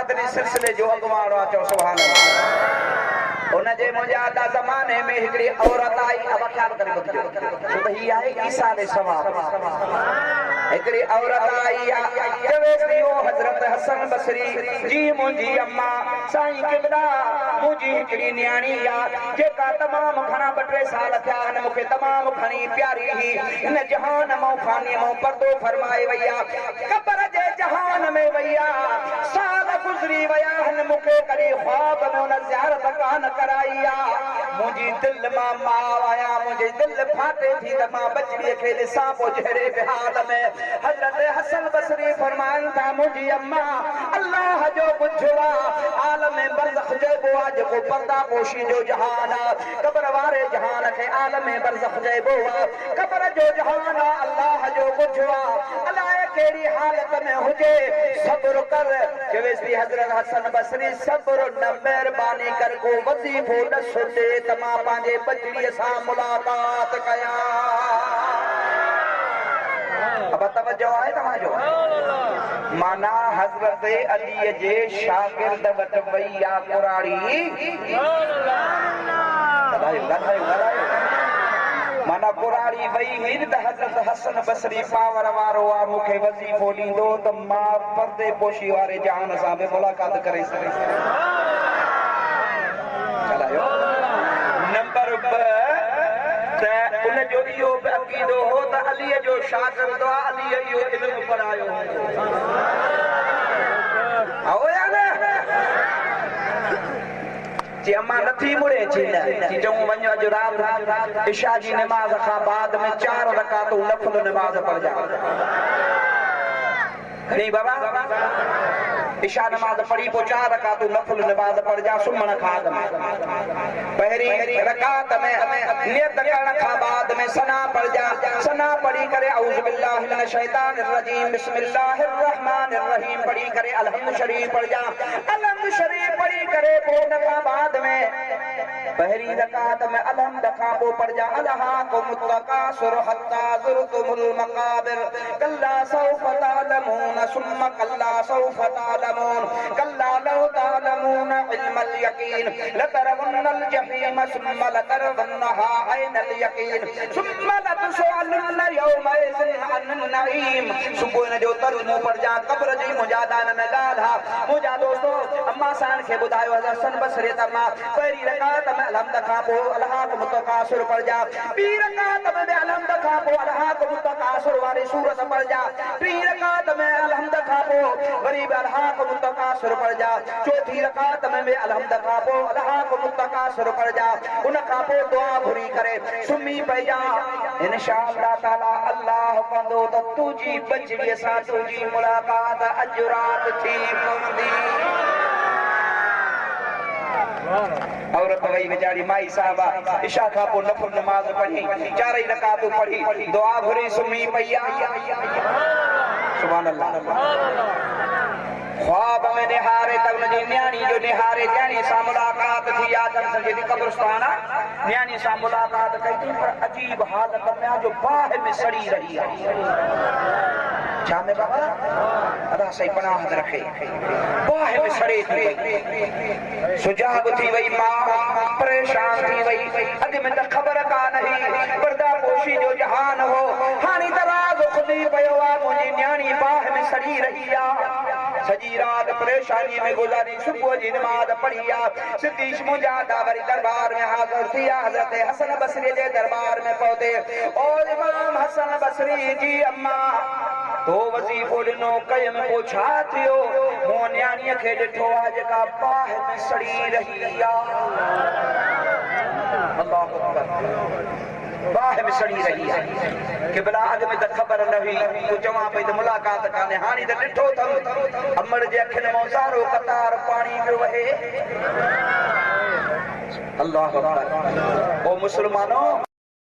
कादरी सिलसिले जो अगवान चो सुभान अल्लाह उन जे मुजादा ज़माने में हिकड़ी औरत आई अब ख्याल करे ॿुधजो छो त ही आहे ईसा अलैहिस्सलाम हिकड़ी औरत आई चवे थी ओ हज़रत हसन बसरी जी मुंहिंजी अम्मा साईं क़िबला मुंहिंजी हिकड़ी न्याणी आ जेका तमाम घणा 2-3 साल थिया आहिनि मूंखे तमाम घणी प्यारी ही हिन जहान मां फानी मां पर्दो फरमाए वई आ क़ब्र जे जहान में वई आ साल गुज़री विया आहिनि मूंखे कॾहिं ख्वाब में उन ज़ियारत कान कराई आ मुंहिंजी दिलि मां मां आया मुंहिंजी दिलि फाटे थी त मां बचड़ीअ खे ॾिसां पोइ जहिड़े हाल में हज़रत हसन बसरी फरमाइनि था मुंहिंजी अम्मा अल्लाह जो कुझु आहे आलम बरज़ख चइबो आहे जेको पर्दा पोशी जो जहान आहे क़ब्र वारे जहान खे आलम बरज़ख चइबो आहे क़ब्र जो जहान आहे अल्लाह जो कुझु आहे अलाए कहिड़ी हालत में हुजे सब्र कर चवेसि थी हज़रत हसन बसरी सब्र न महिरबानी कर को वज़ीफ़ो न सुने त मां पंहिंजे बचड़ीअ सां मुलाक़ात कयां अब तवज्जो है तवज्जो माना हजरत अली जे शागिर्द वट वई आ कुराड़ी माना कुराड़ी वई हिन त हजरत हसन बसरी पावर वारो आ मूंखे वज़ीफ़ो ॾींदो त मां पर्दे पोशी वारे जहान सां बि मुलाक़ात करे सघे नंबर 2 उन जो इहो बि अक़ीदो हो त अली जो शागिर्द आहे अली इहो इल्मु पढ़ायो आओ या न जी अम्मा नथी मुड़े अची न जी चऊं वञो अॼु राति इशा जी नमाज़ खां बाद में 4 रकातूं नफ़िल नमाज़ पढ़जा नहीं बाबा इशा नमाज पढ़ी पोइ 4 रकातूं नफ़िल नमाज पढ़जा सुम्हण खां अॻु में पहिरीं रकात में नियत करण खां बाद में सना पढ़जा सना पढ़ी करे औज़ु बिल्लाहि मिनश शैतानिर रजीम बिस्मिल्लाहिर रहमानिर रहीम पढ़ी करे अलहम्द शरीफ पढ़जा अलहम्द शरीफ पढ़ी करे पोइ उन खां बाद में पहिरीं रकात में अलहम्द खां पोइ पढ़जा अलहाकुम तकासुर हत्ता ज़ुरतुमुल मक़ाबिर कल्ला सौफ तालमून सुम्मा कल्ला सौफ तालमून कल्ला लौ तालमून इल्मल यकीन लतरवन्नल जहीम सुम्मा लतरवन्नहा ऐनल यकीन सुम्मा लतुसअलुन यौमइज़िन अनिन नईम सुबुह जो तर्जुमो पढ़जा क़ब्र जी मुजादान में ॻाल्हा मुंहिंजा दोस्तो अम्मा साण खे ॿुधायो हसन बसरी तमा पहिरीं रकात में अलहम्द खां पोइ अलहाकुम तकासुर पढ़जा ॿी रकात में अलहम्द खां पोइ अलहाकुम तकासुर वारी सूरत पढ़जा टी रकात में अलहम्द खां पोइ वरी बि अलहाकुम तकासुर पढ़जा चौथी रकात में बि अलहम्द खां पोइ अलहाकुम तकासुर पढ़जा उन खां पोइ दुआ घुरी करे सुम्ही पइजा इंशाअल्लाह ताला अल्लाह कंदो त तुंहिंजी बचड़ीअ सां तुंहिंजी मुलाक़ात अॼु राति थी पवंदी औरत वही बेचारी माई साहबा इशा खां पोइ नफ़िल नमाज़ पढ़ी 4 रकातूं पढ़ी दुआ घुरी सुम्ही पई सुभान अल्लाह ख्वाब में निहारे त उनजी न्याणी जो निहारे न्याणी सां मुलाक़ात थी आदम जी कब्रिस्तान न्याणी सां मुलाक़ात कई थी पर अजीब हालत में जो बाह में सड़ी रही है छा में बाबा अदा सही पनाह रखे बाह में सड़े थी सुजाग थी वई मां परेशान थी वई अॻु में त ख़बर कान हुई पर्दा पोशी जो जहान हो हाणे त राज़ खुली पियो आहे मुंहिंजी न्याणी बाह में सड़ी रही आहे सजी रात परेशानी में गुजारी सुबह जी नमाज पढ़ी सिद्दीश मुजादा वरी दरबार में हाजिर थी हजरत हसन बसरी के दरबार में पहुंचे और इमाम हसन बसरी जी अम्मा तो वजीफो ॾिनो कयम पोछा थियो मो न्याणीअ खे ॾिठो आहे जेका बाह में सड़ी रही आहे अल्लाहु अकबर बाह में सड़ी रही है क़िबला अॻु में त ख़बर न हुई तो चवां पई त मुलाक़ात कान्हे हाणे त ॾिठो अथमि अमर जे अखियुनि मां सारो कतार पाणी पियो वहे अल्लाहु अकबर ओ मुस्लमानो